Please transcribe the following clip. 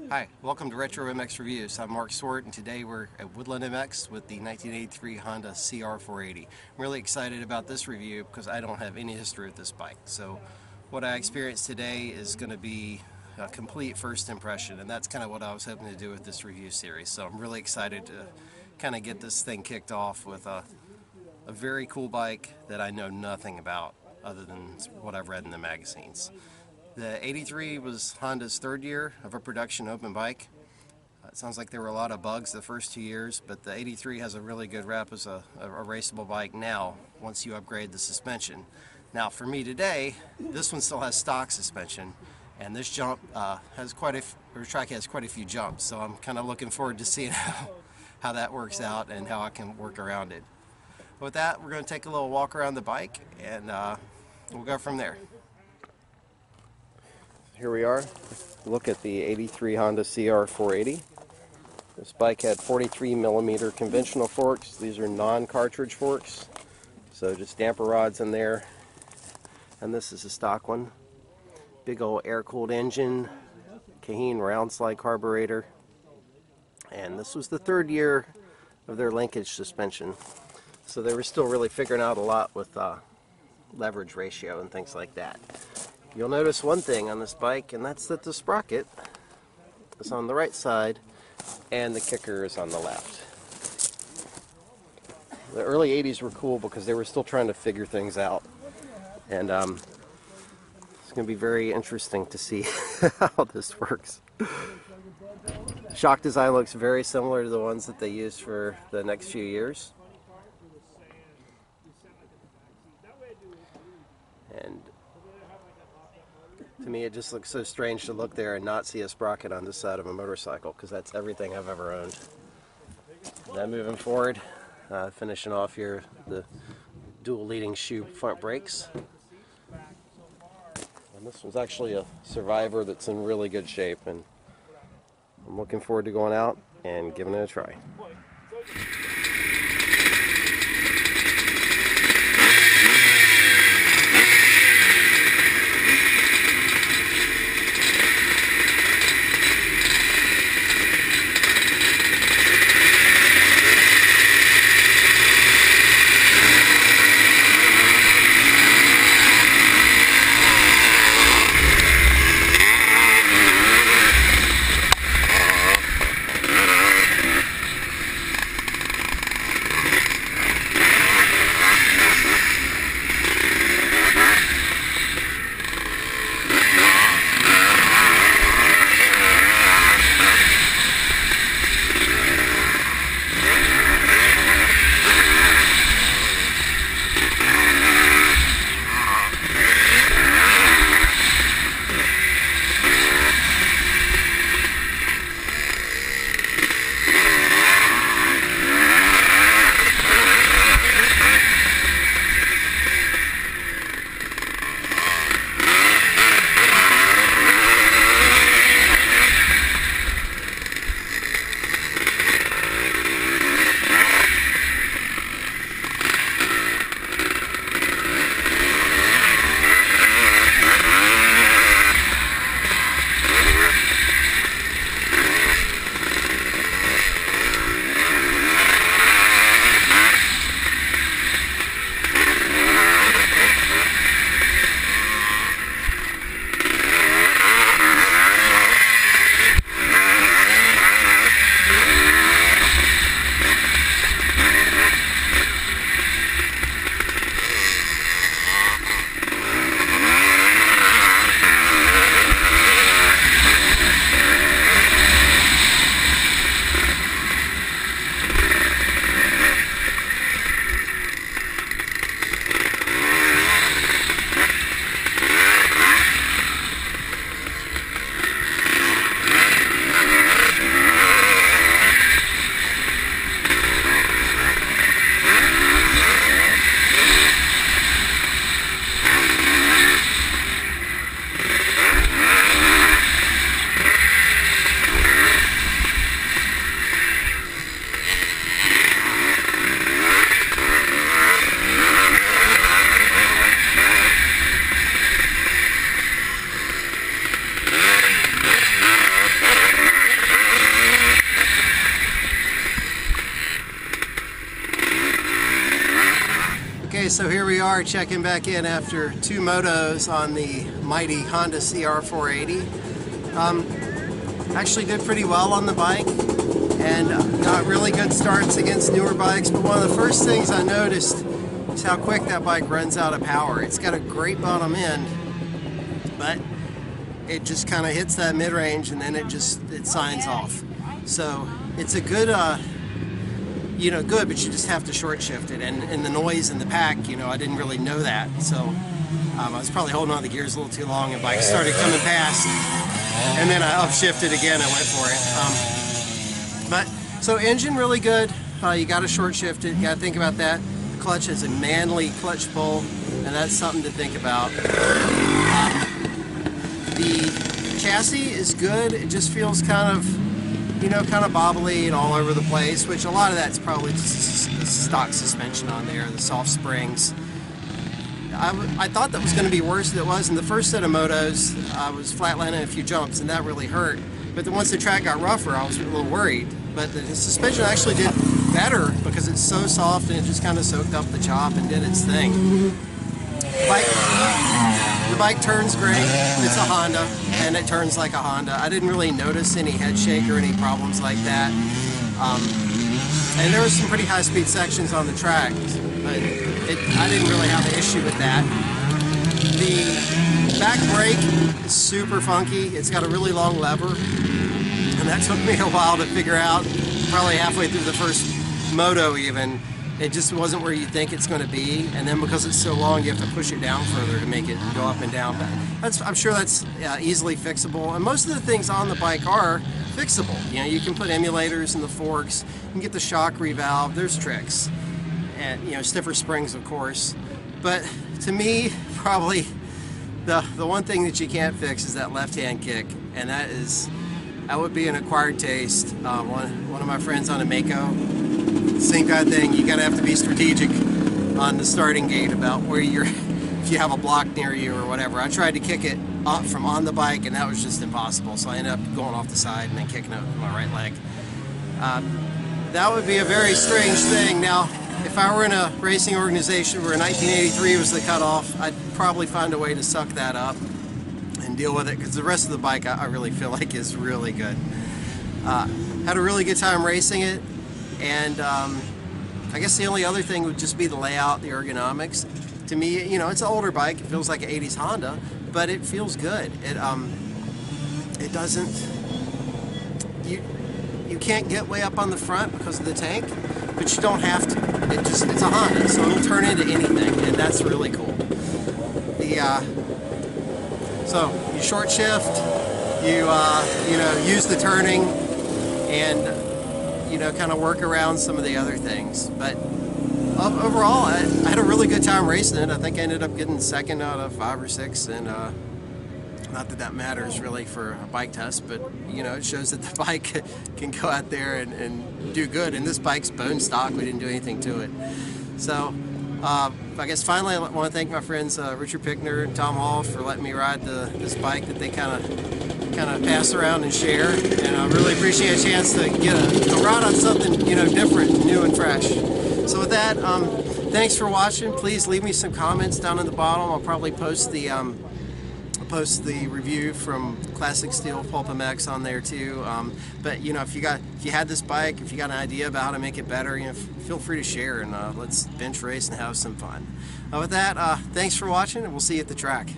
Hi, welcome to Retro MX Reviews. I'm Mark Swart, and today we're at Woodland MX with the 1983 Honda CR480. I'm really excited about this review because I don't have any history with this bike. So what I experienced today is going to be a complete first impression, and that's kind of what I was hoping to do with this review series. So I'm really excited to kind of get this thing kicked off with a very cool bike that I know nothing about other than what I've read in the magazines. The 83 was Honda's third year of a production open bike. It sounds like there were a lot of bugs the first 2 years, but the 83 has a really good rep as a raceable bike now once you upgrade the suspension. Now for me today, this one still has stock suspension, and this track has quite a few jumps, so I'm kind of looking forward to seeing how that works out and how I can work around it. With that, we're going to take a little walk around the bike, and we'll go from there. Here we are. Look at the 83 Honda CR480. This bike had 43mm conventional forks. These are non-cartridge forks, so just damper rods in there. And this is a stock one. Big old air-cooled engine, Caheen round slide carburetor. And this was the third year of their linkage suspension, so they were still really figuring out a lot with leverage ratio and things like that. You'll notice one thing on this bike, and that's that the sprocket is on the right side and the kicker is on the left. The early 80s were cool because they were still trying to figure things out, and it's going to be very interesting to see how this works. Shock design looks very similar to the ones that they used for the next few years. And to me, it just looks so strange to look there and not see a sprocket on this side of a motorcycle, because that's everything I've ever owned. Then moving forward, finishing off here, the dual leading shoe front brakes. And this one's actually a Survivor that's in really good shape, and I'm looking forward to going out and giving it a try. are checking back in after 2 motos on the mighty Honda CR480. Actually did pretty well on the bike and got really good starts against newer bikes, but one of the first things I noticed is how quick that bike runs out of power. It's got a great bottom end, but it just kind of hits that mid-range and then it signs off. So it's a good good, but you just have to short shift it, and the noise in the pack, I didn't really know that, so I was probably holding on the gears a little too long, and bike started coming past, and then I upshifted again and went for it. So engine really good. You got to short shift it. You got to think about that. The clutch is a manly clutch pull, and that's something to think about. The chassis is good. It just feels kind of bobbly and all over the place, which a lot of that's probably just the stock suspension on there, the soft springs. I thought that was going to be worse than it was in the first set of motos. I was flatlining a few jumps and that really hurt, but then once the track got rougher I was a little worried, but the suspension actually did better because it's so soft and it just kind of soaked up the chop and did its thing. The bike turns great. It's a Honda, and it turns like a Honda. I didn't really notice any head shake or any problems like that. And there were some pretty high-speed sections on the track, but I didn't really have an issue with that. The back brake is super funky. It's got a really long lever, and that took me a while to figure out, probably halfway through the first moto even. It just wasn't where you think it's going to be, and then because it's so long you have to push it down further to make it go up and down. But I'm sure that's easily fixable, and most of the things on the bike are fixable. You can put emulators in the forks, you can get the shock revalve, there's tricks, and stiffer springs of course. But to me, probably the one thing that you can't fix is that left-hand kick, and that would be an acquired taste. One of my friends on a Mako, same kind of thing. You gotta have to be strategic on the starting gate about where if you have a block near you or whatever. I tried to kick it up from on the bike and that was just impossible, so I ended up going off the side and then kicking it with my right leg. That would be a very strange thing. Now, if I were in a racing organization where 1983 was the cutoff, I'd probably find a way to suck that up and deal with it, because the rest of the bike I really feel like is really good. Had a really good time racing it. And I guess the only other thing would just be the layout, the ergonomics. To me, it's an older bike. It feels like an 80s Honda, but it feels good. It doesn't. You can't get way up on the front because of the tank, but you don't have to. It's a Honda, so it'll turn into anything, and that's really cool. So you short shift, you use the turning, and kind of work around some of the other things. But overall, I had a really good time racing it. I think I ended up getting second out of 5 or 6, and not that matters really for a bike test, but it shows that the bike can go out there and do good. And this bike's bone stock. We didn't do anything to it. So I guess finally I want to thank my friends Richard Pickner and Tom Hall for letting me ride this bike that they kind of pass around and share, and I really appreciate a chance to get a ride on something different, new and fresh. So with that, thanks for watching. Please leave me some comments down in the bottom. I'll probably post the review from Classic Steel Pulp MX on there too. But if you had this bike, if you got an idea about how to make it better, feel free to share, and let's bench race and have some fun. With that, thanks for watching, and we'll see you at the track.